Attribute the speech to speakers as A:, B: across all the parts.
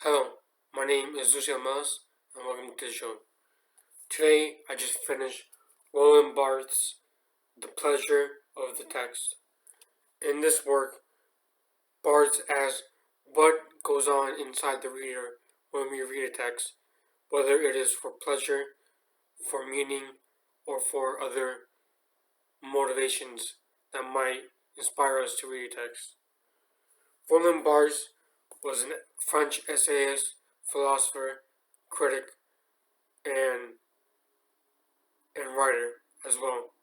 A: Hello, my name is Lucio and welcome to the show. Today, I just finished Roland Barthes' The Pleasure of the Text. In this work, Barthes asks what goes on inside the reader when we read a text, whether it is for pleasure, for meaning, or for other motivations that might inspire us to read a text. Roland Barthes was a French essayist, philosopher, critic, and writer as well.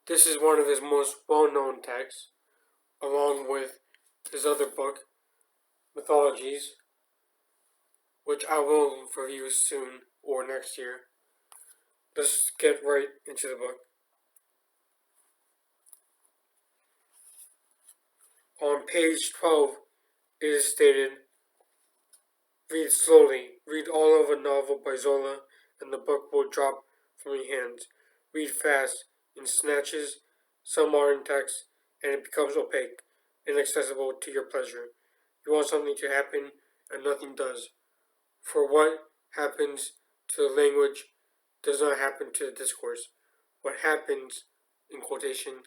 A: This is one of his most well-known texts, along with his other book, Mythologies, which I will review soon or next year. Let's get right into the book. On page 12, it is stated, read slowly, read all of a novel by Zola, and the book will drop from your hands. Read fast, in snatches, some are in text, and it becomes opaque, inaccessible to your pleasure. You want something to happen, and nothing does. For what happens to the language does not happen to the discourse. What happens, in quotation,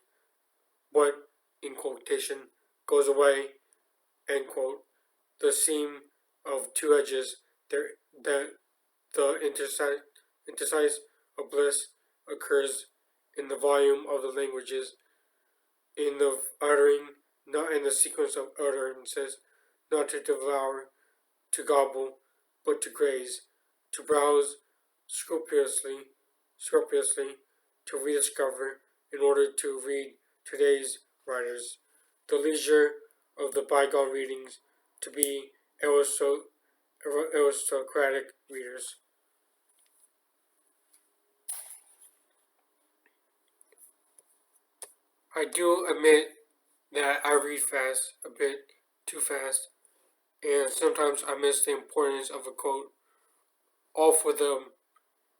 A: what, in quotation, goes away, end quote, the seam of two edges, that the interstice of bliss occurs in the volume of the languages, in the uttering, not in the sequence of utterances, not to devour, to gobble, but to graze, to browse scrupulously, to rediscover, in order to read today's writers, the leisure of the bygone readings, to be aristocratic readers. I do admit that I read fast, a bit too fast, and sometimes I miss the importance of a quote, all for the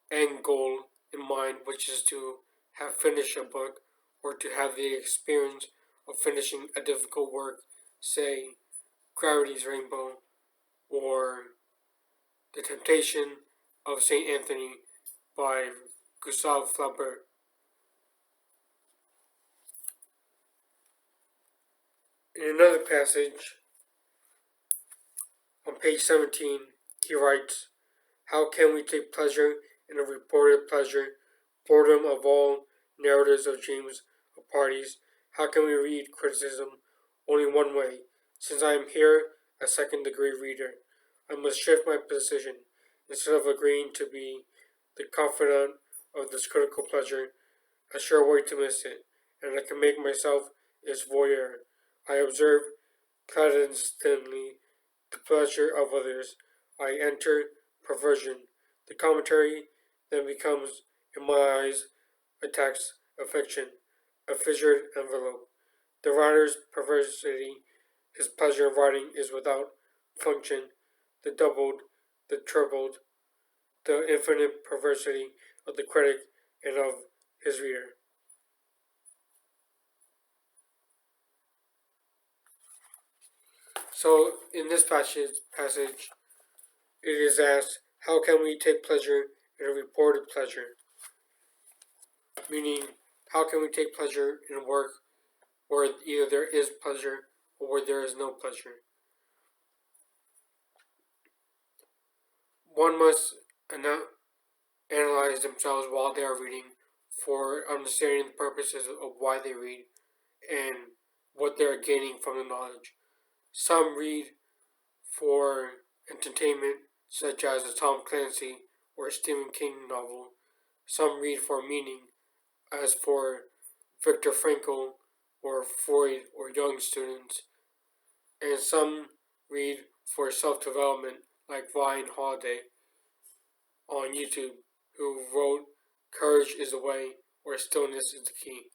A: end goal in mind, which is to have finished a book or to have the experience of finishing a difficult work, say Gravity's Rainbow or The Temptation of St. Anthony by Gustave Flaubert. In another passage, on page 17, he writes, how can we take pleasure in a reported pleasure, boredom of all narratives of dreams of parties? How can we read criticism? Only one way. Since I am here, a second-degree reader, I must shift my position. Instead of agreeing to be the confidant of this critical pleasure, a sure way to miss it, and I can make myself its voyeur. I observe clandestinely the pleasure of others. I enter perversion. The commentary then becomes, in my eyes, a text, a fiction, a fissured envelope. The writer's perversity, his pleasure in writing, is without function, the doubled, the tripled, the infinite perversity of the critic and of his reader. So, in this passage, it is asked, how can we take pleasure in a reported pleasure? Meaning, how can we take pleasure in work where either there is pleasure or where there is no pleasure? One must analyze themselves while they are reading for understanding the purposes of why they read and what they are gaining from the knowledge. Some read for entertainment, such as a Tom Clancy or a Stephen King novel. Some read for meaning, as for Viktor Frankl or Freud or Young students. And some read for self-development, like Ryan Holiday on YouTube, who wrote Courage is the Way or Stillness is the Key.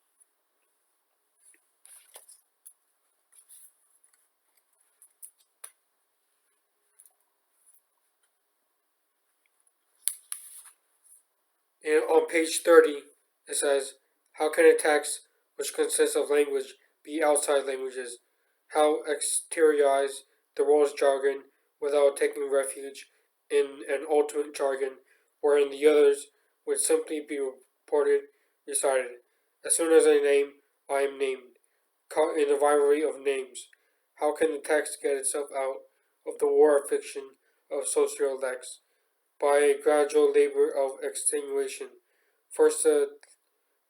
A: And on page 30, it says, how can a text which consists of language be outside languages? How exteriorize the world's jargon without taking refuge in an ultimate jargon, wherein the others would simply be reported, recited. As soon as I name, I am named. Caught in the rivalry of names, how can the text get itself out of the war of fiction of sociolex? By a gradual labor of extenuation. First, the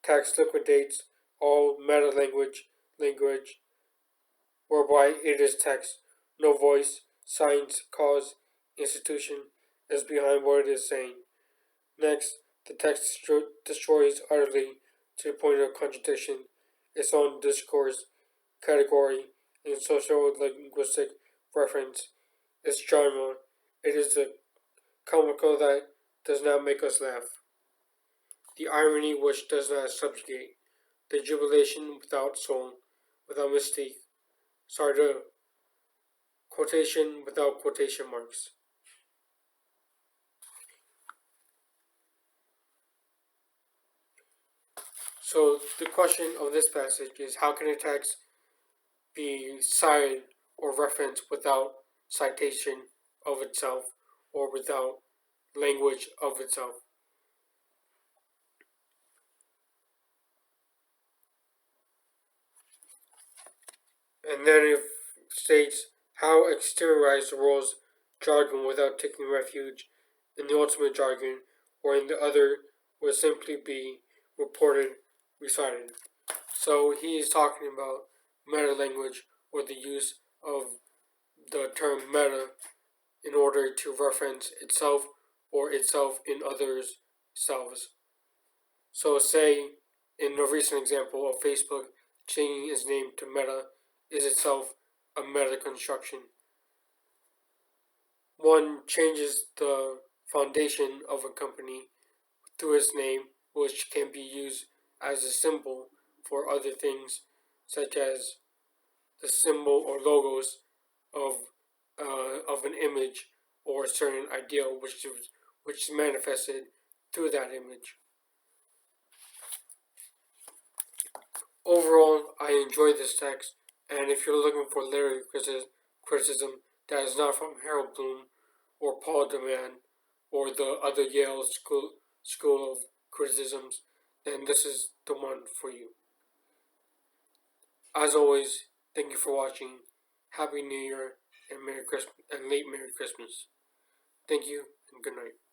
A: text liquidates all meta language, whereby it is text. No voice, science, cause, institution is behind what it is saying. Next, the text destroys utterly, to the point of contradiction, its own discourse, category, and social linguistic reference, its genre. It is the comical that does not make us laugh, the irony which does not subjugate, the jubilation without soul, without mystique. Sorry, the quotation without quotation marks. So the question of this passage is, how can a text be cited or referenced without citation of itself or without language of itself? And then it states how exteriorize the world's jargon without taking refuge in the ultimate jargon, wherein the other would simply be reported, recited. So he is talking about meta language, or the use of the term meta in order to reference itself or itself in others' selves. So, say in a recent example of Facebook changing its name to Meta is itself a meta construction. One changes the foundation of a company through its name, which can be used as a symbol for other things, such as the symbol or logos of of an image or a certain ideal, which is manifested through that image. Overall, I enjoyed this text, and if you're looking for literary criticism that is not from Harold Bloom or Paul DeMann or the other Yale school of criticisms, then this is the one for you. As always, thank you for watching. Happy New Year and Merry Christmas and late Merry Christmas. Thank you and good night.